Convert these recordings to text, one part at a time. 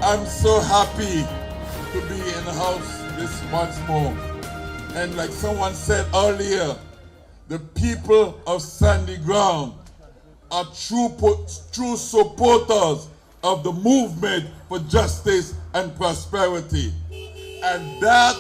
I'm so happy to be in the house this once more. And like someone said earlier, the people of Sandy Ground are true supporters of the movement for justice and prosperity. And that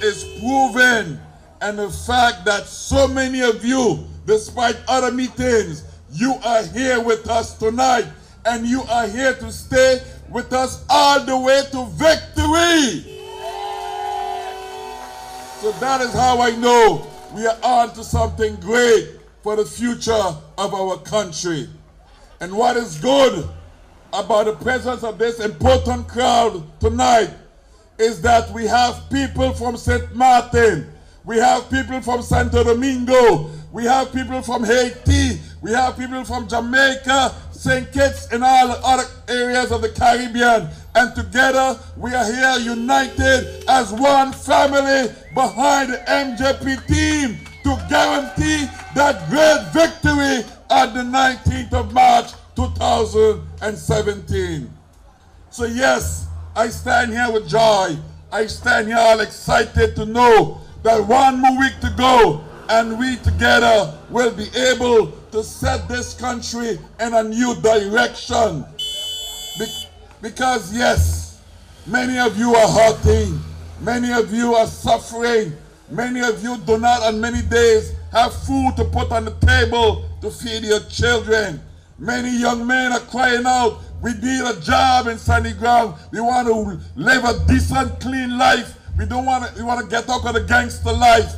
is proven, and the fact that so many of you, despite other meetings, you are here with us tonight, and you are here to stay with us all the way to victory. So that is how I know we are on to something great for the future of our country. And what is good about the presence of this important crowd tonight is that we have people from St. Martin, we have people from Santo Domingo, we have people from Haiti, we have people from Jamaica, St. Kitts, and all the other areas of the Caribbean. And together we are here united as one family behind the MJP team to guarantee that great victory on the 19th of March 2017. So yes, I stand here with joy. I stand here all excited to know that one more week to go and we together will be able to set this country in a new direction. Because yes, many of you are hurting, many of you are suffering, many of you do not on many days have food to put on the table to feed your children. Many young men are crying out, we need a job in Sandy Ground. We want to live a decent, clean life. We want to get out of the gangster life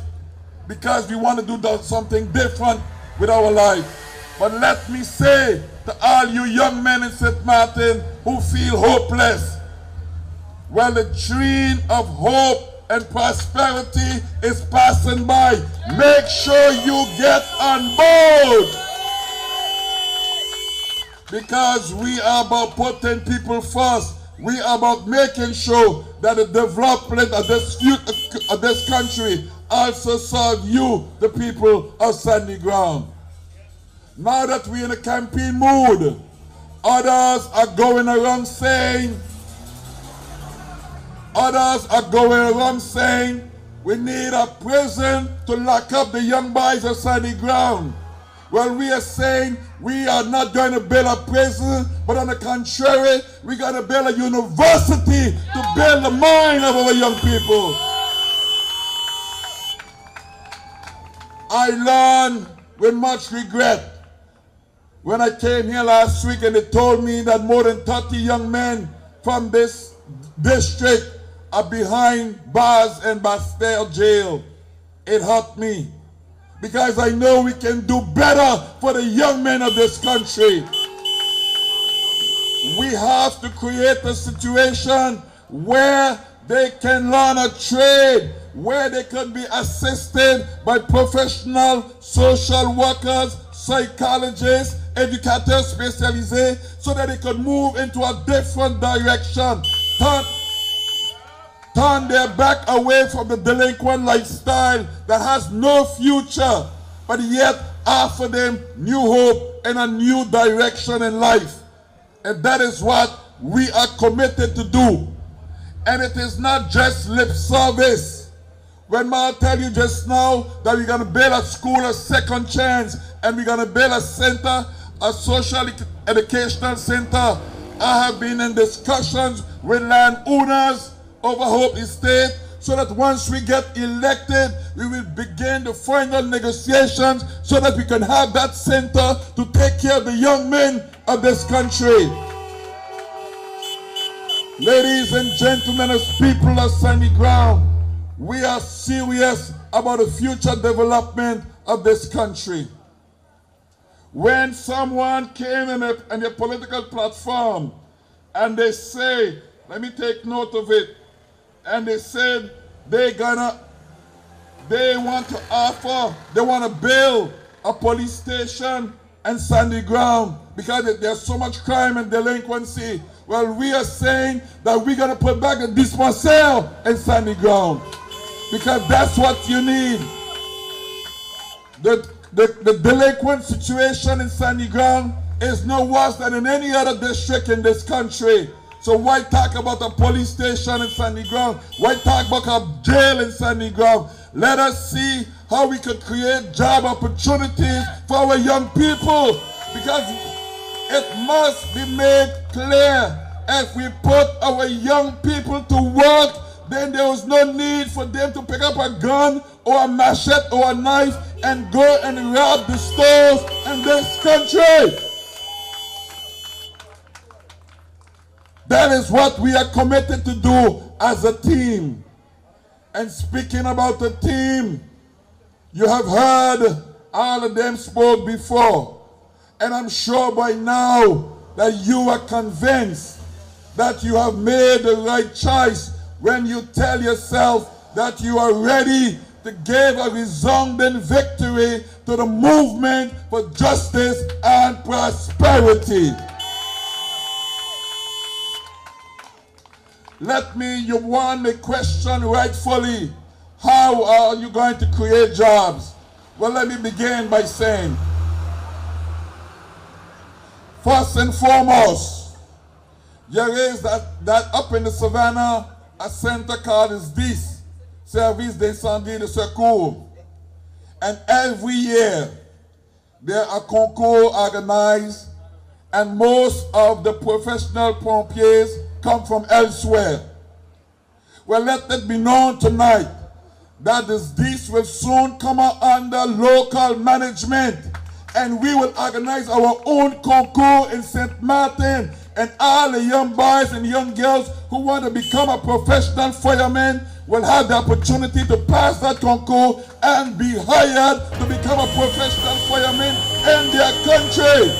because we want to do something different with our life. But let me say to all you young men in St. Martin who feel hopeless, well, the train of hope and prosperity is passing by. Make sure you get on board, because we are about putting people first. We are about making sure that the development of this country also serve you, the people of Sandy Ground. Now that we're in a campaign mood, others are going around saying, we need a prison to lock up the young boys of Sandy Ground. Well, we are saying we are not going to build a prison, but on the contrary, we're going to build a university to build the mind of our young people. I learned with much regret when I came here last week and they told me that more than 30 young men from this district are behind bars and Bastille jail. It hurt me, because I know we can do better for the young men of this country. We have to create a situation where they can learn a trade, where they can be assisted by professional social workers, psychologists, educateurs spécialisés, so that they can move into a different direction, turn their back away from the delinquent lifestyle that has no future, but yet offer them new hope and a new direction in life. And that is what we are committed to do. And it is not just lip service. When I tell you just now that we're going to build a school, a second chance, and we're going to build a center, a social educational center, I have been in discussions with landowners over Hope Estate, so that once we get elected, we will begin the final negotiations so that we can have that center to take care of the young men of this country. Ladies and gentlemen, as people of Sandy Ground, we are serious about the future development of this country. When someone came in a political platform and they say, let me take note of it, and they said they want to build a police station in Sandy Ground because there's so much crime and delinquency. Well, we are saying that we're going to put back a dispensaire in Sandy Ground, because that's what you need. The delinquent situation in Sandy Ground is no worse than in any other district in this country. So why talk about a police station in Sandy Ground? Why talk about a jail in Sandy Ground? Let us see how we could create job opportunities for our young people, because it must be made clear, if we put our young people to work, then there is no need for them to pick up a gun or a machete or a knife and go and rob the stores in this country. That is what we are committed to do as a team. And speaking about the team, you have heard all of them spoke before. And I'm sure by now that you are convinced that you have made the right choice when you tell yourself that you are ready to give a resounding victory to the movement for justice and prosperity. You want me question rightfully, how are you going to create jobs? Well, let me begin by saying, first and foremost, there is that up in the savannah, a center called SDIS, Service d'Incendie de Secours. And every year, there are concours organized, and most of the professional pompiers come from elsewhere. Well, let it be known tonight that this will soon come under local management, and we will organize our own concours in St. Martin, and all the young boys and young girls who want to become a professional fireman will have the opportunity to pass that concours and be hired to become a professional fireman in their country.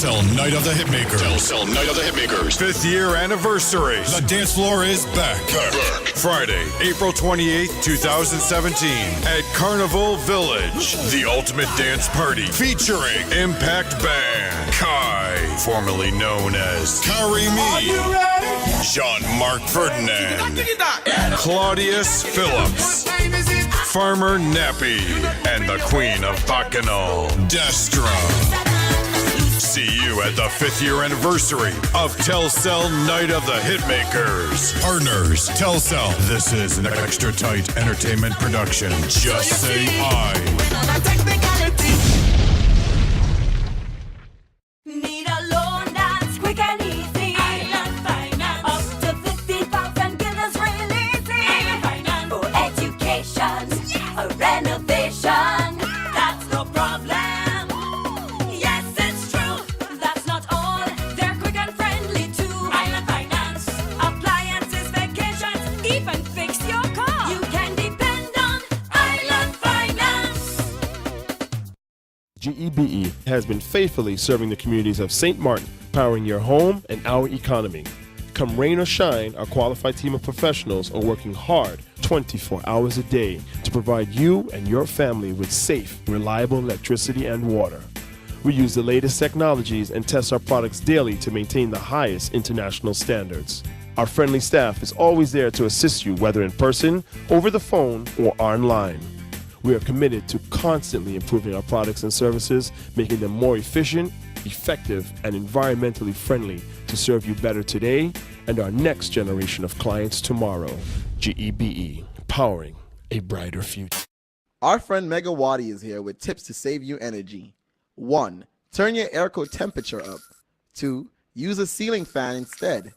Tell Night of the Hitmakers. Tell Night of the Hitmakers. 5th year anniversary. The dance floor is back. Friday, April 28th, 2017 at Carnival Village. The ultimate dance party featuring Impact Band, Kai, formerly known as Karimi, Jean-Marc Ferdinand, Claudius Phillips, Farmer Nappy, and the Queen of Bacchanal, Destra. See you at the 5th year anniversary of Telcel Night of the Hitmakers. Partners, Telcel. This is an extra tight entertainment production. Just say I. Need a loan that's quick and easy. Island Finance. Up to 50,000 guineas real easy. Island Finance. For education, a renovation. That's no problem. GEBE has been faithfully serving the communities of St. Martin, powering your home and our economy. Come rain or shine, our qualified team of professionals are working hard 24 hours a day to provide you and your family with safe, reliable electricity and water. We use the latest technologies and test our products daily to maintain the highest international standards. Our friendly staff is always there to assist you, whether in person, over the phone, or online. We are committed to constantly improving our products and services, making them more efficient, effective, and environmentally friendly to serve you better today and our next generation of clients tomorrow. GEBE, powering a brighter future. Our friend Megawati is here with tips to save you energy. 1. Turn your airco temperature up. 2. Use a ceiling fan instead.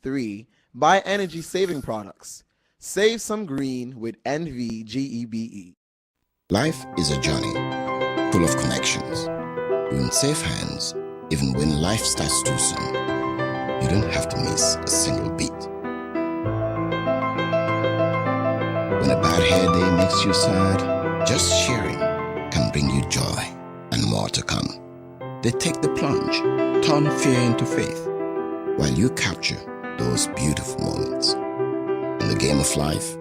3. Buy energy-saving products. Save some green with NVGEBE. Life is a journey full of connections. You're in safe hands even when life starts too soon. You don't have to miss a single beat. When a bad hair day makes you sad, just sharing can bring you joy and more to come. They take the plunge, turn fear into faith, while you capture those beautiful moments. In the game of life,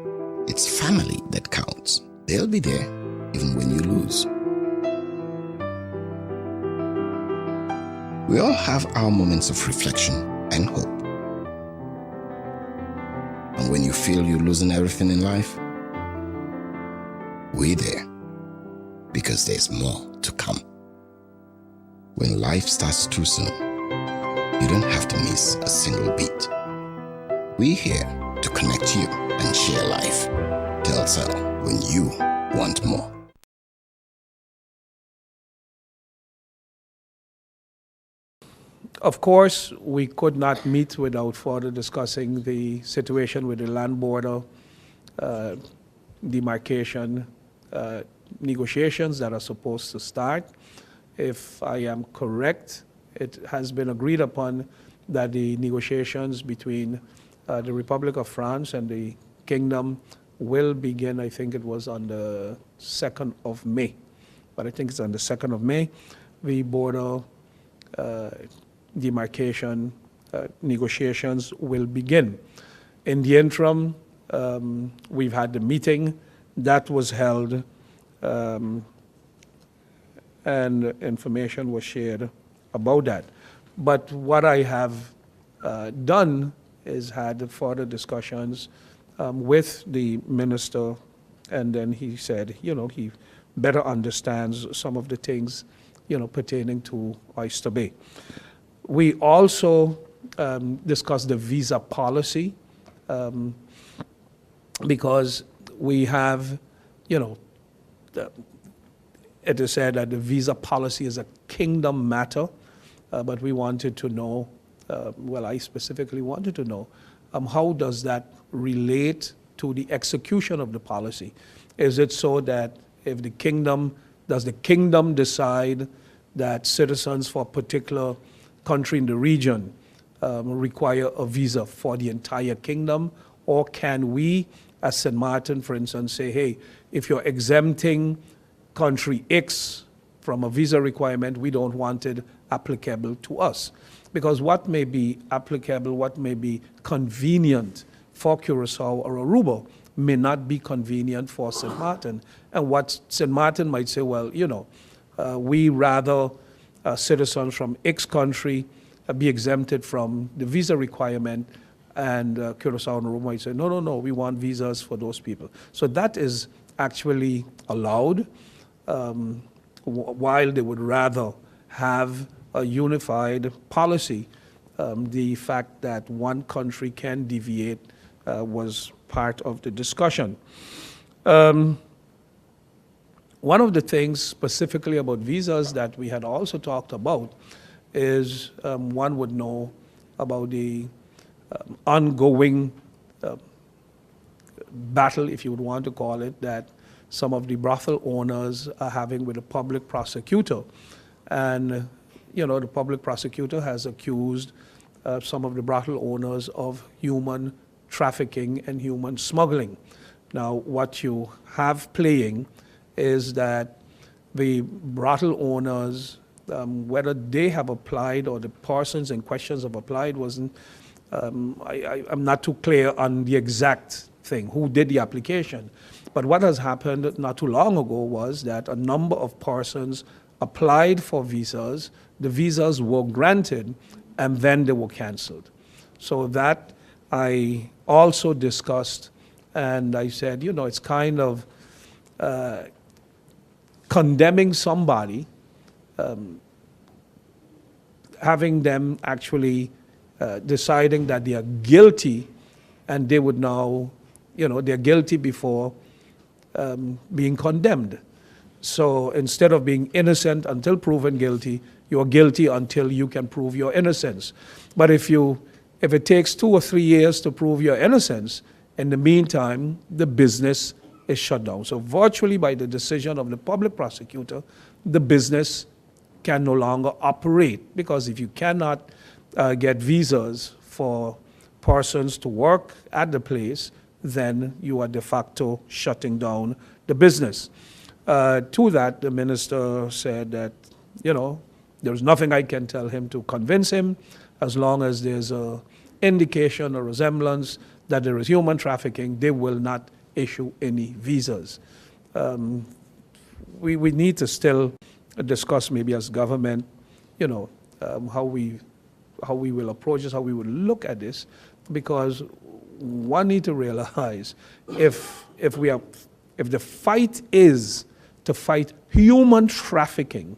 it's family that counts. They'll be there even when you lose. We all have our moments of reflection and hope. And when you feel you're losing everything in life, we're there because there's more to come. When life starts too soon, you don't have to miss a single beat. We're here to connect you and share life. Telcel, when you want more. Of course, we could not meet without further discussing the situation with the land border demarcation negotiations that are supposed to start. If I am correct, it has been agreed upon that the negotiations between the Republic of France and the Kingdom will begin, I think it was on the 2nd of May, but I think it's on the 2nd of May. The border demarcation negotiations will begin. In the interim, we've had the meeting that was held and information was shared about that. But what I have done is had further discussions with the minister, and then he said, he better understands some of the things, pertaining to Oyster Bay. We also discussed the visa policy because we have, it is said that the visa policy is a kingdom matter, but we wanted to know, I specifically wanted to know, how does that relate to the execution of the policy? Is it so that if does the kingdom decide that citizens for a particular country in the region require a visa for the entire kingdom? Or can we, as St. Martin, for instance, say, hey, if you're exempting country X from a visa requirement, we don't want it applicable to us? Because what may be applicable, what may be convenient for Curacao or Aruba may not be convenient for St. Martin. And what St. Martin might say, well, we rather citizens from X country be exempted from the visa requirement, and Curacao and Aruba might say, no, we want visas for those people. So that is actually allowed, while they would rather have a unified policy. The fact that one country can deviate was part of the discussion. One of the things specifically about visas that we had also talked about is one would know about the ongoing battle, if you would want to call it, that some of the brothel owners are having with the public prosecutor. And, the public prosecutor has accused some of the brothel owners of human trafficking and human smuggling. Now, what you have playing is that the brothel owners, whether they have applied or the persons in questions have applied wasn't, I'm not too clear on the exact thing, who did the application. But what has happened not too long ago was that a number of persons applied for visas, the visas were granted, and then they were canceled. So that I also discussed, and I said, it's kind of condemning somebody, having them actually deciding that they are guilty, and they would now, they're guilty before being condemned. So instead of being innocent until proven guilty, you're guilty until you can prove your innocence. But if it takes 2 or 3 years to prove your innocence, in the meantime, the business is shut down. So virtually by the decision of the public prosecutor, the business can no longer operate, because if you cannot get visas for persons to work at the place, then you are de facto shutting down the business. To that, the minister said that, there's nothing I can tell him to convince him, as long as there's an indication or resemblance that there is human trafficking, they will not issue any visas. We need to still discuss, maybe as government, how we will approach this, how we will look at this, because one need to realize if the fight is to fight human trafficking,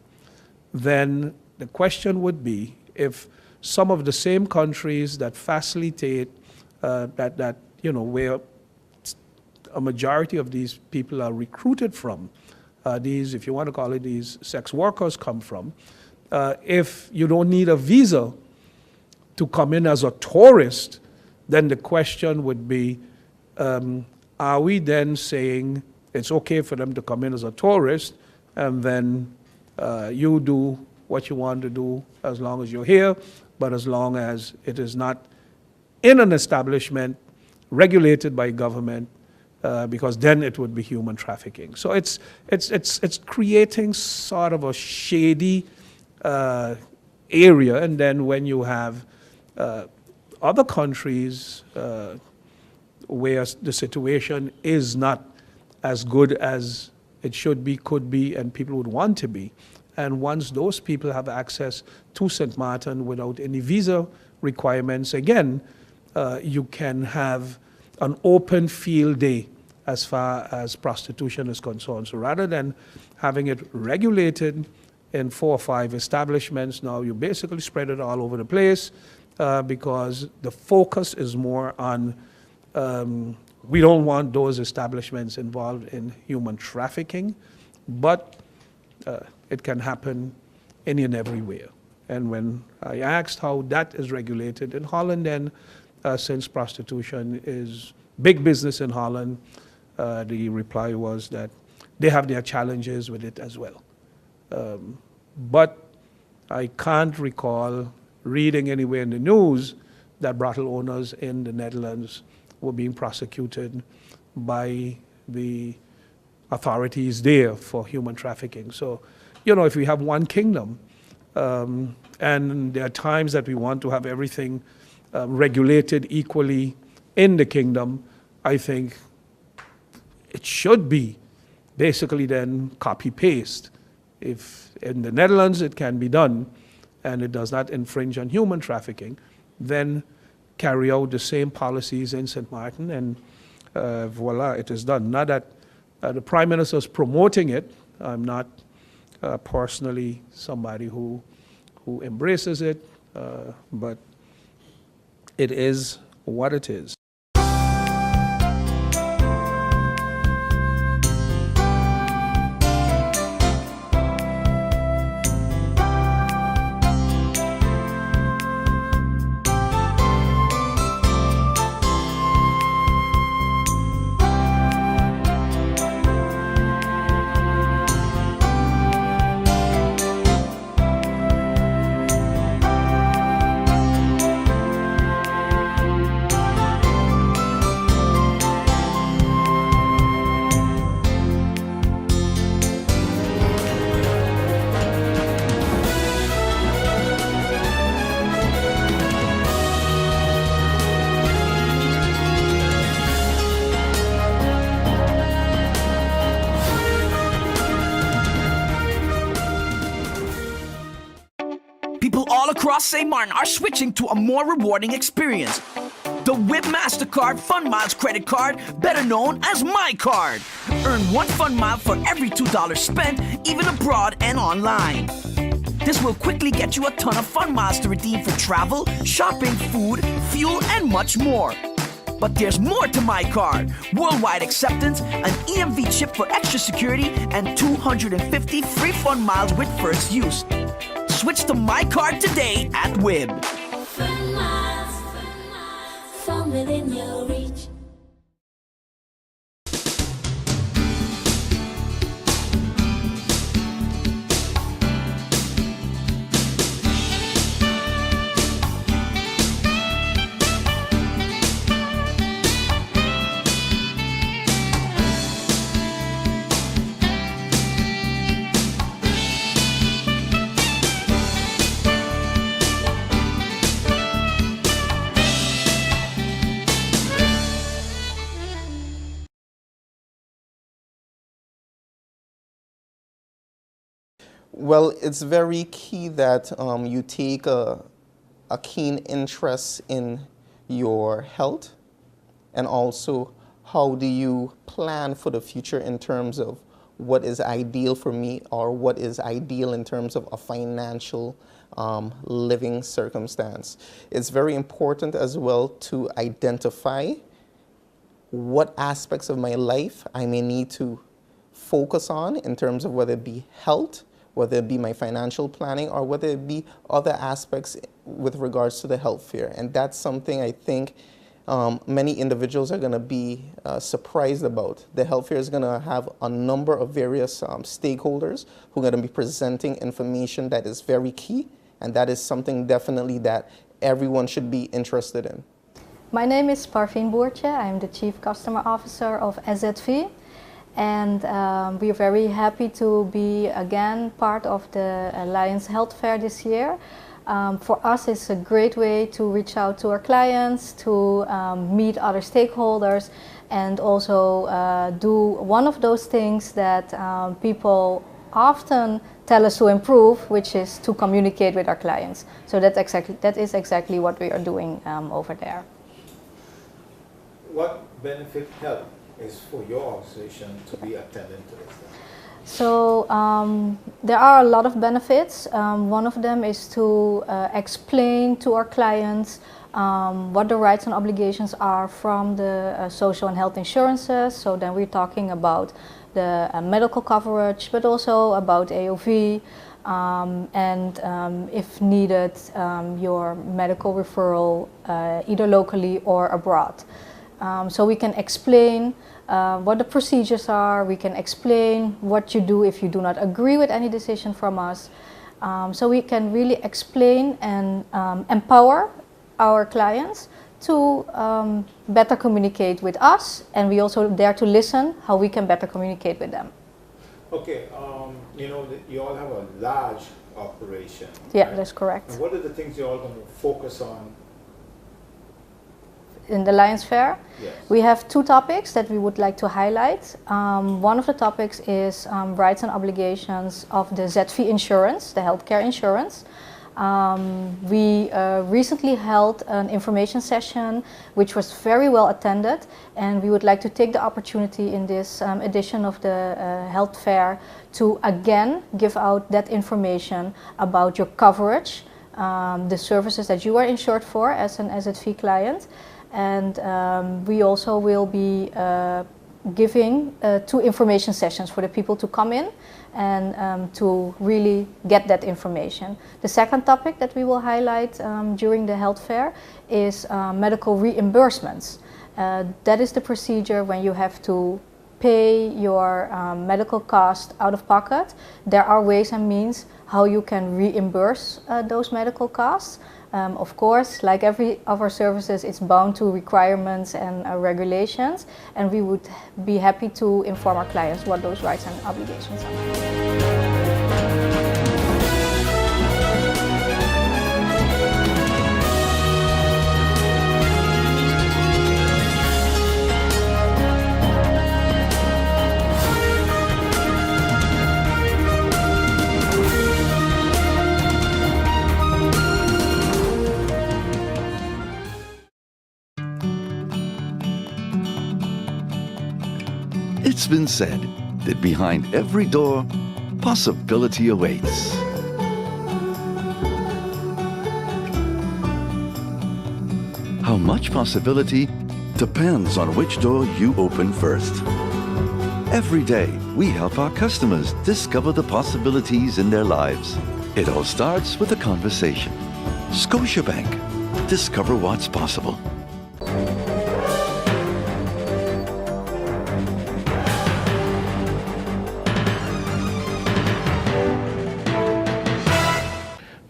then the question would be if some of the same countries that facilitate where a majority of these people are recruited from, these, if you want to call it, these sex workers come from, if you don't need a visa to come in as a tourist, then the question would be, are we then saying it's okay for them to come in as a tourist, and then you do what you want to do as long as you're here, but as long as it is not in an establishment regulated by government, because then it would be human trafficking. So it's creating sort of a shady area, and then when you have other countries where the situation is not as good as it should be, could be, and people would want to be, and once those people have access to St. Martin without any visa requirements, again, you can have an open field day as far as prostitution is concerned. So rather than having it regulated in 4 or 5 establishments, now you basically spread it all over the place, because the focus is more on we don't want those establishments involved in human trafficking, but it can happen any and everywhere. And when I asked how that is regulated in Holland, then since prostitution is big business in Holland, the reply was that they have their challenges with it as well. But I can't recall reading anywhere in the news that brothel owners in the Netherlands were being prosecuted by the authorities there for human trafficking. So, if we have one kingdom, and there are times that we want to have everything regulated equally in the kingdom, I think it should be basically then copy-paste. If in the Netherlands it can be done and it does not infringe on human trafficking, then carry out the same policies in St. Martin, and voila, it is done. Not that the Prime Minister is promoting it. I'm not personally somebody who embraces it, but it is what it is. People all across St. Martin are switching to a more rewarding experience. The WIB MasterCard Fun Miles credit card, better known as MyCard. Earn 1 Fun Mile for every $2 spent, even abroad and online. This will quickly get you a ton of Fun Miles to redeem for travel, shopping, food, fuel, and much more. But there's more to MyCard. Worldwide acceptance, an EMV chip for extra security, and 250 free Fun Miles with first use. Switch to MyCard today at WIB. Fun miles, from within your reach. Well, it's very key that you take a keen interest in your health, and also how do you plan for the future in terms of what is ideal for me, or what is ideal in terms of a financial living circumstance. It's very important as well to identify what aspects of my life I may need to focus on in terms of whether it be health, whether it be my financial planning, or whether it be other aspects with regards to the health fair. And that's something I think many individuals are going to be surprised about. The health fair is going to have a number of various stakeholders who are going to be presenting information that is very key, and that is something definitely that everyone should be interested in. My name is Parveen Boertje. I'm the Chief Customer Officer of SZV. And we are very happy to be again part of the Alliance Health Fair this year. For us, it's a great way to reach out to our clients, to meet other stakeholders, and also do one of those things that people often tell us to improve, which is to communicate with our clients. So that is exactly what we are doing over there. What benefit health is for your organization to be attending to this? So there are a lot of benefits. One of them is to explain to our clients what the rights and obligations are from the social and health insurances. So then we're talking about the medical coverage, but also about AOV, and if needed, your medical referral either locally or abroad. So we can explain what the procedures are, we can explain what you do if you do not agree with any decision from us. So we can really explain and empower our clients to better communicate with us, and we also dare to listen how we can better communicate with them. Okay, you know, you all have a large operation. Yeah, right? that's correct. And what are the things you're all going to focus on? In the Lions Fair, Yes. we have two topics that we would like to highlight. One of the topics is rights and obligations of the ZV insurance, the healthcare insurance. We recently held an information session which was very well attended, and we would like to take the opportunity in this edition of the health fair to again give out that information about your coverage, the services that you are insured for as an SZV client. And we also will be giving 2 information sessions for the people to come in and to really get that information. The second topic that we will highlight during the health fair is medical reimbursements. That is the procedure when you have to pay your medical cost out of pocket. There are ways and means how you can reimburse those medical costs. Of course, like every of our services, it's bound to requirements and regulations, and we would be happy to inform our clients what those rights and obligations are. It's been said that behind every door, possibility awaits. How much possibility depends on which door you open first. Every day, we help our customers discover the possibilities in their lives. It all starts with a conversation. Scotiabank. Discover what's possible.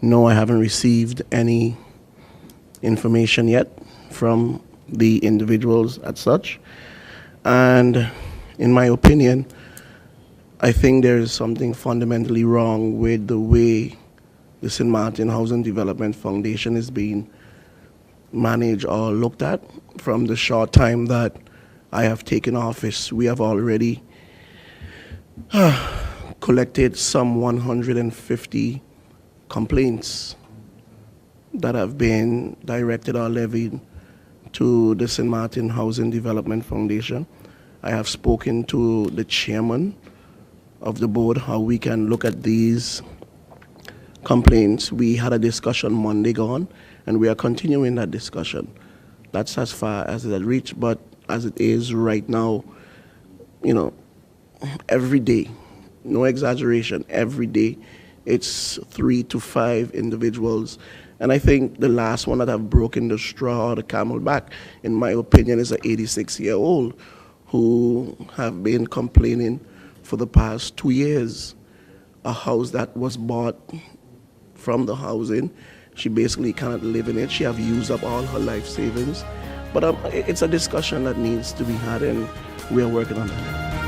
No, I haven't received any information yet from the individuals as such. And in my opinion, I think there is something fundamentally wrong with the way the St. Martin Housing Development Foundation is being managed or looked at. From the short time that I have taken office, we have already collected some 150 complaints that have been directed or levied to the St. Martin Housing Development Foundation. I have spoken to the chairman of the board how we can look at these complaints. We had a discussion Monday gone, and we are continuing that discussion. That's as far as it had reached, but as it is right now, every day, no exaggeration, every day, it's 3 to 5 individuals. And I think the last one that have broken the straw or the camel back, in my opinion, is an 86-year-old who have been complaining for the past 2 years. A house that was bought from the housing, she basically cannot live in it. She have used up all her life savings. But it's a discussion that needs to be had, and we are working on that.